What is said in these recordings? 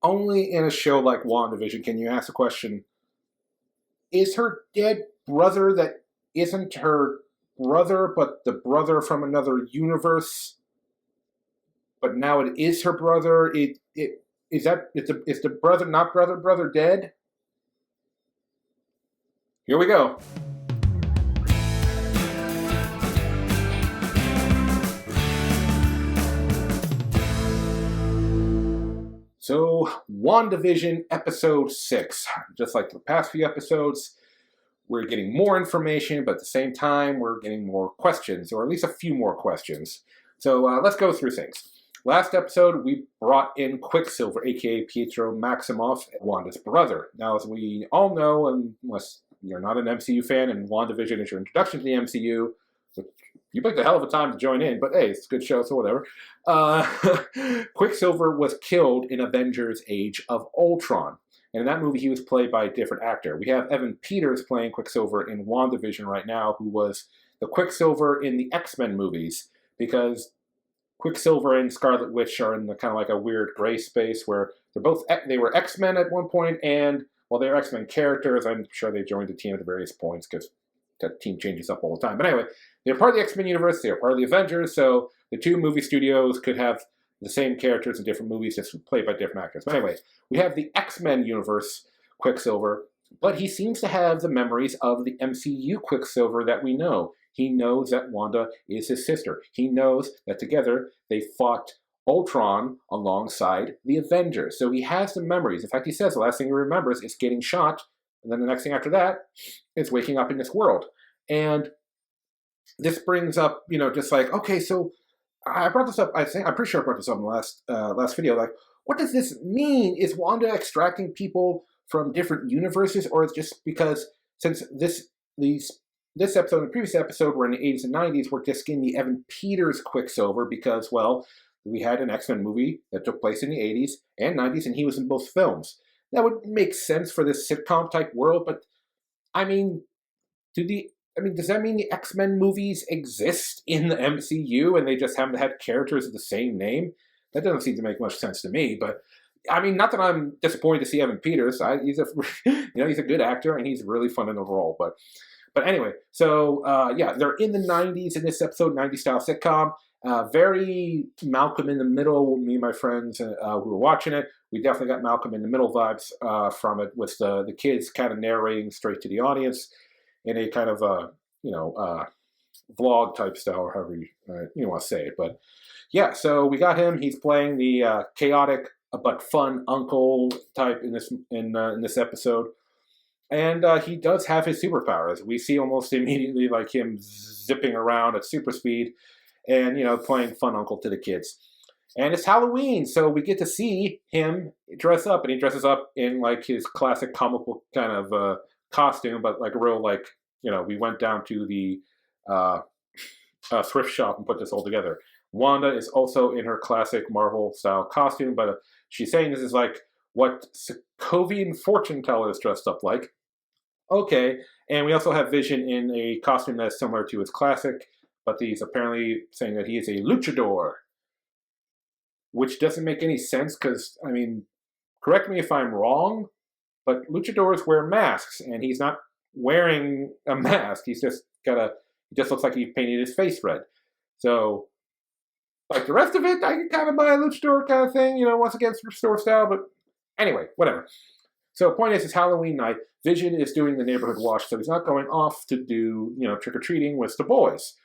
only in a show like WandaVision can you ask the question, is her dead brother that isn't her brother, but the brother from another universe, but now it is her brother? Is the brother not brother dead? Here we go. So, WandaVision Episode 6. Just like the past few episodes, we're getting more information, but at the same time, we're getting more questions, or at least a few more questions. So, let's go through things. Last episode, we brought in Quicksilver, aka Pietro Maximoff, Wanda's brother. Now, as we all know, unless you're not an MCU fan and WandaVision is your introduction to the MCU, which you picked a hell of a time to join in, but hey, it's a good show, so whatever. Quicksilver was killed in Avengers Age of Ultron. And in that movie, he was played by a different actor. We have Evan Peters playing Quicksilver in WandaVision right now, who was the Quicksilver in the X-Men movies, because Quicksilver and Scarlet Witch are in the kind of like a weird gray space where they were X-Men at one point, and while they're X-Men characters, I'm sure they joined the team at various points because that team changes up all the time. But anyway, they're part of the X-Men universe, they're part of the Avengers, so the two movie studios could have the same characters in different movies, just played by different actors. But anyway, we have the X-Men universe Quicksilver, but he seems to have the memories of the MCU Quicksilver that we know. He knows that Wanda is his sister. He knows that together they fought Ultron alongside the Avengers. So he has the memories. In fact, he says the last thing he remembers is getting shot, and then the next thing after that is waking up in this world. And this brings up, just like, okay, so I brought this up, I'm pretty sure I brought this up in the last video, like, what does this mean? Is Wanda extracting people from different universes, or is it just because since this episode and the previous episode were in the 80s and 90s, we're just getting the Evan Peters Quicksilver because, well, we had an X-Men movie that took place in the 80s and 90s, and he was in both films. That would make sense for this sitcom-type world, but, does that mean the X-Men movies exist in the MCU and they just haven't had characters of the same name? That doesn't seem to make much sense to me, but not that I'm disappointed to see Evan Peters. He's a good actor and he's really fun in the role. But anyway, so they're in the 90s in this episode, 90s style sitcom. Very Malcolm in the Middle. Me and my friends who were watching it, we definitely got Malcolm in the Middle vibes from it, with the kids kind of narrating straight to the audience in a kind of vlog type style, or however you want to say it. But yeah, so we got him. He's playing the chaotic but fun uncle type in this episode, and he does have his superpowers. We see almost immediately like him zipping around at super speed, and playing fun uncle to the kids. And it's Halloween, so we get to see him dress up, and he dresses up in like his classic comic book kind of costume, but like a real we went down to the thrift shop and put this all together. Wanda is also in her classic Marvel style costume, but she's saying this is like what Sokovian fortune tellers dressed up like. Okay, and we also have Vision in a costume that's similar to his classic, but he's apparently saying that he is a luchador, which doesn't make any sense because, correct me if I'm wrong, but luchadors wear masks, and he's not wearing a mask. He just looks like he painted his face red. So, like the rest of it, I can kind of buy a luchador kind of thing, once again, store style, but anyway, whatever. So, point is, it's Halloween night. Vision is doing the neighborhood watch, so he's not going off to do, trick-or-treating with the boys.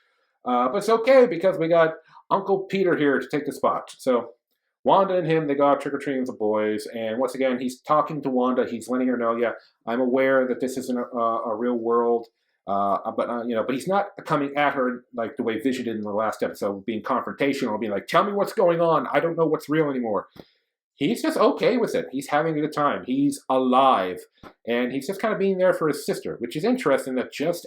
But it's okay because we got Uncle Peter here to take the spot. So, Wanda and him, they go out trick-or-treating with the boys, and once again, he's talking to Wanda. He's letting her know, yeah, I'm aware that this isn't a real world, but he's not coming at her like the way Vision did in the last episode, being confrontational, being like, tell me what's going on. I don't know what's real anymore. He's just okay with it. He's having a good time. He's alive, and he's just kind of being there for his sister, which is interesting that just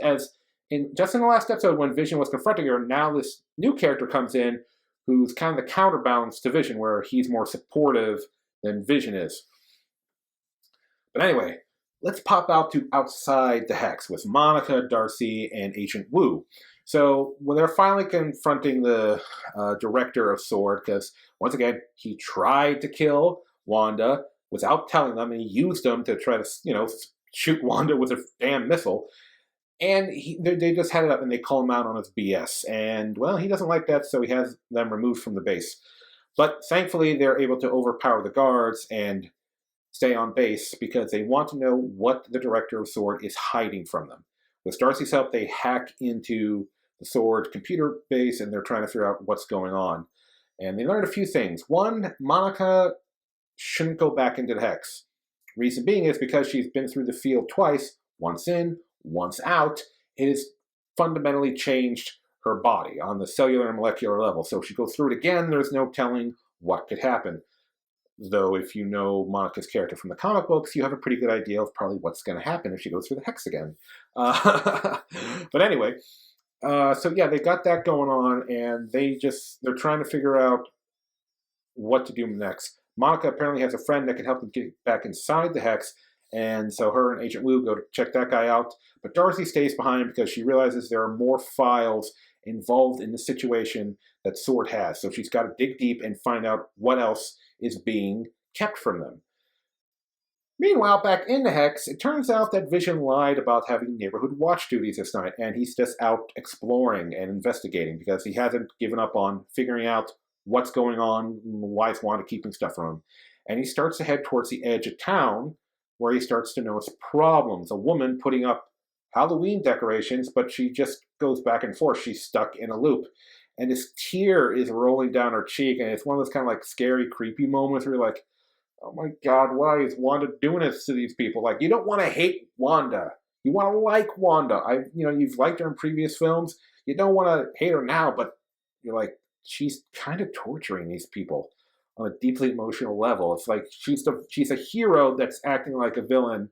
in the last episode when Vision was confronting her, now this new character comes in who's kind of the counterbalance to Vision, where he's more supportive than Vision is. But anyway, let's pop out to outside the Hex with Monica, Darcy, and Agent Wu. So when they're finally confronting the director of S.W.O.R.D., because once again, he tried to kill Wanda, without telling them, and he used them to try to, shoot Wanda with a damn missile. And they just had it up and they call him out on his BS. And, well, he doesn't like that, so he has them removed from the base. But thankfully, they're able to overpower the guards and stay on base because they want to know what the director of S.W.O.R.D. is hiding from them. With Darcy's help, they hack into the S.W.O.R.D. computer base and they're trying to figure out what's going on. And they learned a few things. One, Monica shouldn't go back into the Hex. Reason being is because she's been through the field twice, once in, once out. It has fundamentally changed her body on the cellular and molecular level. So if she goes through it again, there's no telling what could happen. Though if you know Monica's character from the comic books, you have a pretty good idea of probably what's going to happen if she goes through the Hex again. But anyway, so yeah, they got that going on, and they're trying to figure out what to do next. Monica apparently has a friend that can help them get back inside the Hex, and so her and Agent Wu go to check that guy out. But Darcy stays behind because she realizes there are more files involved in the situation that S.W.O.R.D. has. So she's got to dig deep and find out what else is being kept from them. Meanwhile, back in the Hex, it turns out that Vision lied about having neighborhood watch duties this night, and he's just out exploring and investigating because he hasn't given up on figuring out what's going on, why is Wanda keeping stuff from him. And he starts to head towards the edge of town, where he starts to notice problems. A woman putting up Halloween decorations, but she just goes back and forth. She's stuck in a loop. And this tear is rolling down her cheek, and it's one of those kind of like scary, creepy moments where you're like, oh my God, why is Wanda doing this to these people? Like, you don't want to hate Wanda. You want to like Wanda. You've liked her in previous films. You don't want to hate her now, but you're like, she's kind of torturing these people on a deeply emotional level. It's like she's a hero that's acting like a villain.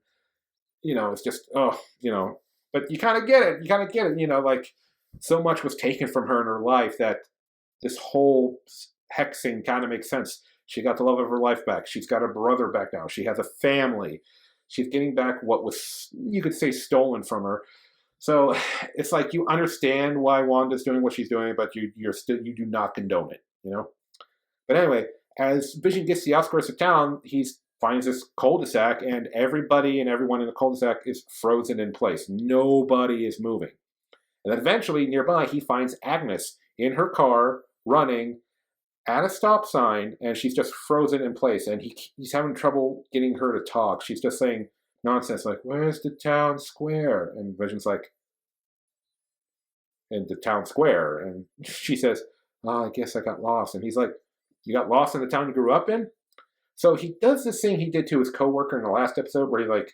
It's just, but you kind of get it. Like so much was taken from her in her life that this whole hexing kind of makes sense. She got the love of her life back. She's got her brother back now. She has a family. She's getting back what was, you could say, stolen from her. So it's like you understand why Wanda's doing what she's doing, but you do not condone it, But anyway, as Vision gets to the outskirts of town, he finds this cul-de-sac, and everybody and everyone in the cul-de-sac is frozen in place. Nobody is moving. And then eventually, nearby, he finds Agnes in her car, running at a stop sign, and she's just frozen in place, and he's having trouble getting her to talk. She's just saying nonsense like, where's the town square? And Vision's like, in the town square. And she says, oh, I guess I got lost. And he's like, you got lost in the town you grew up in? So he does this thing he did to his coworker in the last episode where he like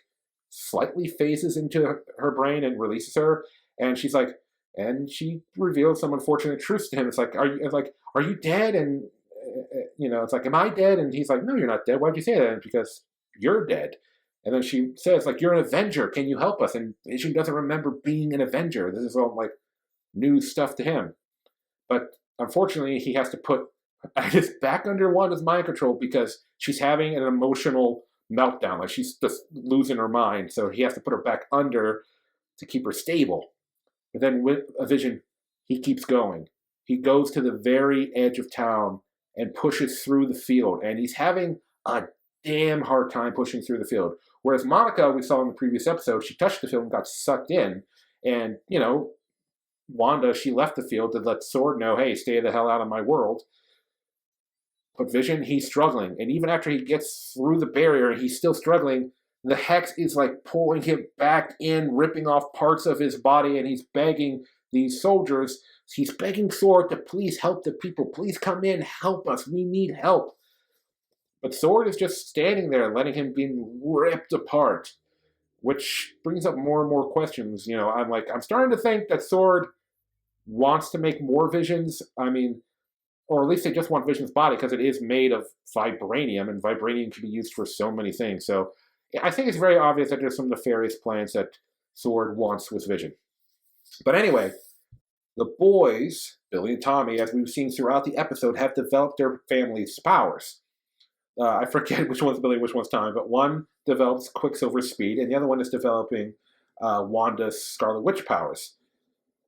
slightly phases into her brain and releases her. And she's like, and she reveals some unfortunate truths to him. It's like, are you dead? And, it's like, am I dead? And he's like, no, you're not dead. Why'd you say that? And because you're dead. And then she says, like, you're an Avenger. Can you help us? And Vision doesn't remember being an Avenger. This is all like new stuff to him. But unfortunately, he has to put Agnes back under Wanda's mind control because she's having an emotional meltdown. Like she's just losing her mind. So he has to put her back under to keep her stable. But then with a Vision, he keeps going. He goes to the very edge of town and pushes through the field. And he's having a damn hard time pushing through the field. Whereas Monica, we saw in the previous episode, she touched the field and got sucked in. And, Wanda, she left the field to let S.W.O.R.D. know, hey, stay the hell out of my world. But Vision, he's struggling. And even after he gets through the barrier, he's still struggling. The Hex is like pulling him back in, ripping off parts of his body, and he's begging these soldiers, he's begging S.W.O.R.D. to please help the people. Please come in, help us. We need help. But S.W.O.R.D. is just standing there, letting him be ripped apart, which brings up more and more questions. I'm starting to think that S.W.O.R.D. wants to make more Visions. Or at least they just want Vision's body because it is made of vibranium, and vibranium can be used for so many things. So I think it's very obvious that there's some nefarious plans that S.W.O.R.D. wants with Vision. But anyway, the boys, Billy and Tommy, as we've seen throughout the episode, have developed their family's powers. I forget which one's Billy, which one's Tommy, but one develops Quicksilver's speed, and the other one is developing Wanda's Scarlet Witch powers.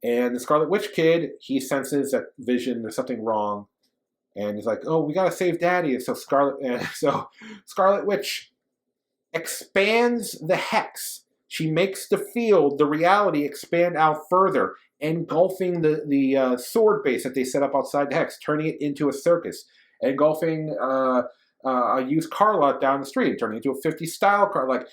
And the Scarlet Witch kid, he senses that Vision, there's something wrong, And he's like, "Oh, we gotta save Daddy." And so Scarlet Witch expands the hex. She makes the field, the reality, expand out further, engulfing the sword base that they set up outside the hex, turning it into a circus, engulfing a used car lot down the street, turning it into a 50s style car. Like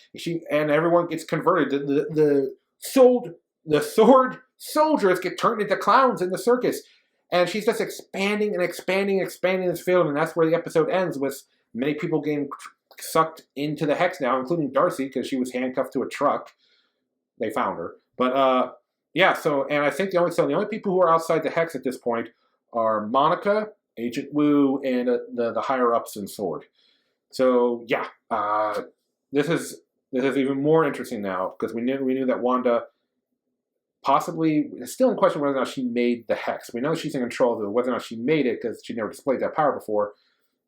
and everyone gets converted. The sword soldiers get turned into clowns in the circus. And she's just expanding and expanding and expanding this field, and that's where the episode ends, with many people getting sucked into the hex now, including Darcy, because she was handcuffed to a truck. They found her. But, yeah, and I think the only people who are outside the hex at this point are Monica, Agent Wu, and the higher-ups in Sword. So, yeah, this is even more interesting now, because we knew that Wanda possibly, it's still in question whether or not she made the hex. We know she's in control of it. Whether or not she made it, because she never displayed that power before,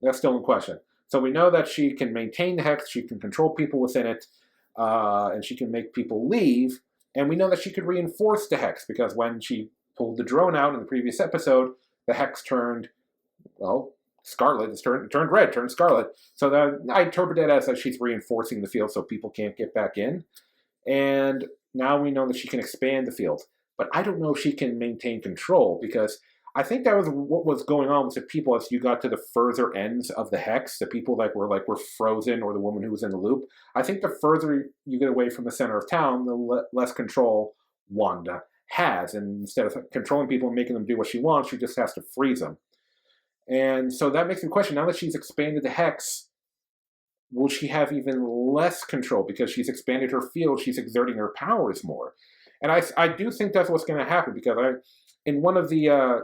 that's still in question. So we know that she can maintain the hex, she can control people within it, and she can make people leave. And we know that she could reinforce the hex, because when she pulled the drone out in the previous episode, the hex turned, well, scarlet. It turned red, turned scarlet. So I interpret that as that she's reinforcing the field so people can't get back in. And now we know that she can expand the field. But I don't know if she can maintain control, because I think that was what was going on with the people as you got to the further ends of the hex. The people that were frozen, or the woman who was in the loop. I think the further you get away from the center of town, the less control Wanda has. And instead of controlling people and making them do what she wants, she just has to freeze them. And so that makes me question, now that she's expanded the hex, will she have even less control? Because she's expanded her field, she's exerting her powers more. And I do think that's what's going to happen, because in one of the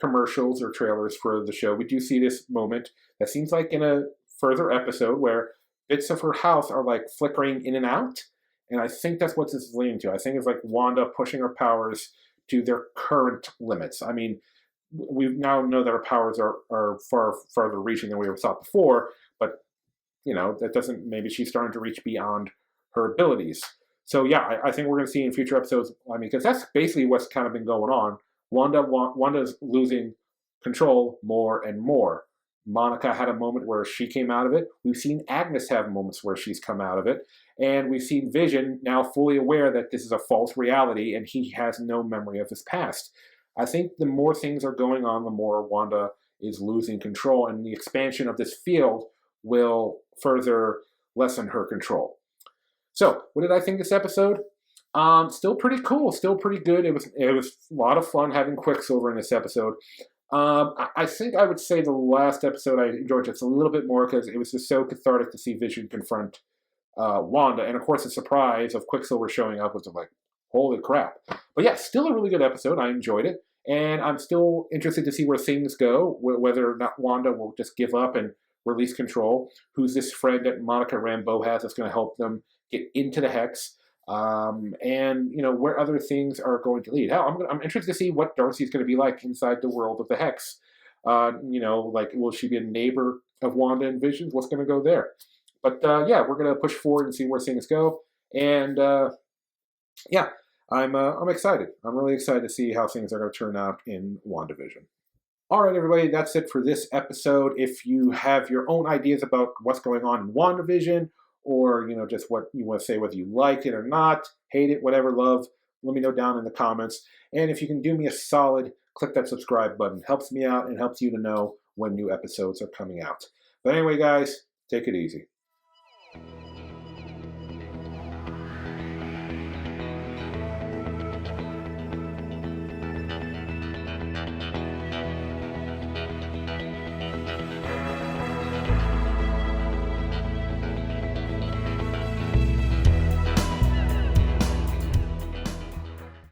commercials or trailers for the show, we do see this moment that seems like in a further episode where bits of her house are like flickering in and out. And I think that's what this is leading to. I think it's like Wanda pushing her powers to their current limits. I mean, we now know that her powers are far farther reaching than we ever thought before, but that doesn't, maybe she's starting to reach beyond her abilities. So yeah, I think we're going to see in future episodes, I mean, because that's basically what's kind of been going on. Wanda's losing control more and more. Monica had a moment where she came out of it. We've seen Agnes have moments where she's come out of it. And we've seen Vision now fully aware that this is a false reality and he has no memory of his past. I think the more things are going on, the more Wanda is losing control, and the expansion of this field will further lessen her control. So, what did I think this episode? Still pretty cool, still pretty good. It was a lot of fun having Quicksilver in this episode. I think I would say the last episode I enjoyed just a little bit more, because it was just so cathartic to see Vision confront Wanda. And of course, the surprise of Quicksilver showing up was like, holy crap. But yeah, still a really good episode. I enjoyed it. And I'm still interested to see where things go, whether or not Wanda will just give up and release control. Who's this friend that Monica Rambeau has that's going to help them get into the Hex? And where other things are going to lead. I'm interested to see what Darcy's going to be like inside the world of the Hex. Will she be a neighbor of Wanda and Vision's? What's going to go there? But yeah, we're going to push forward and see where things go. And yeah, I'm excited. I'm really excited to see how things are going to turn out in WandaVision. All right, everybody, that's it for this episode. If you have your own ideas about what's going on in WandaVision, or just what you want to say, whether you like it or not, hate it, whatever, love, let me know down in the comments. And if you can do me a solid, click that subscribe button. It helps me out and helps you to know when new episodes are coming out. But anyway, guys, take it easy.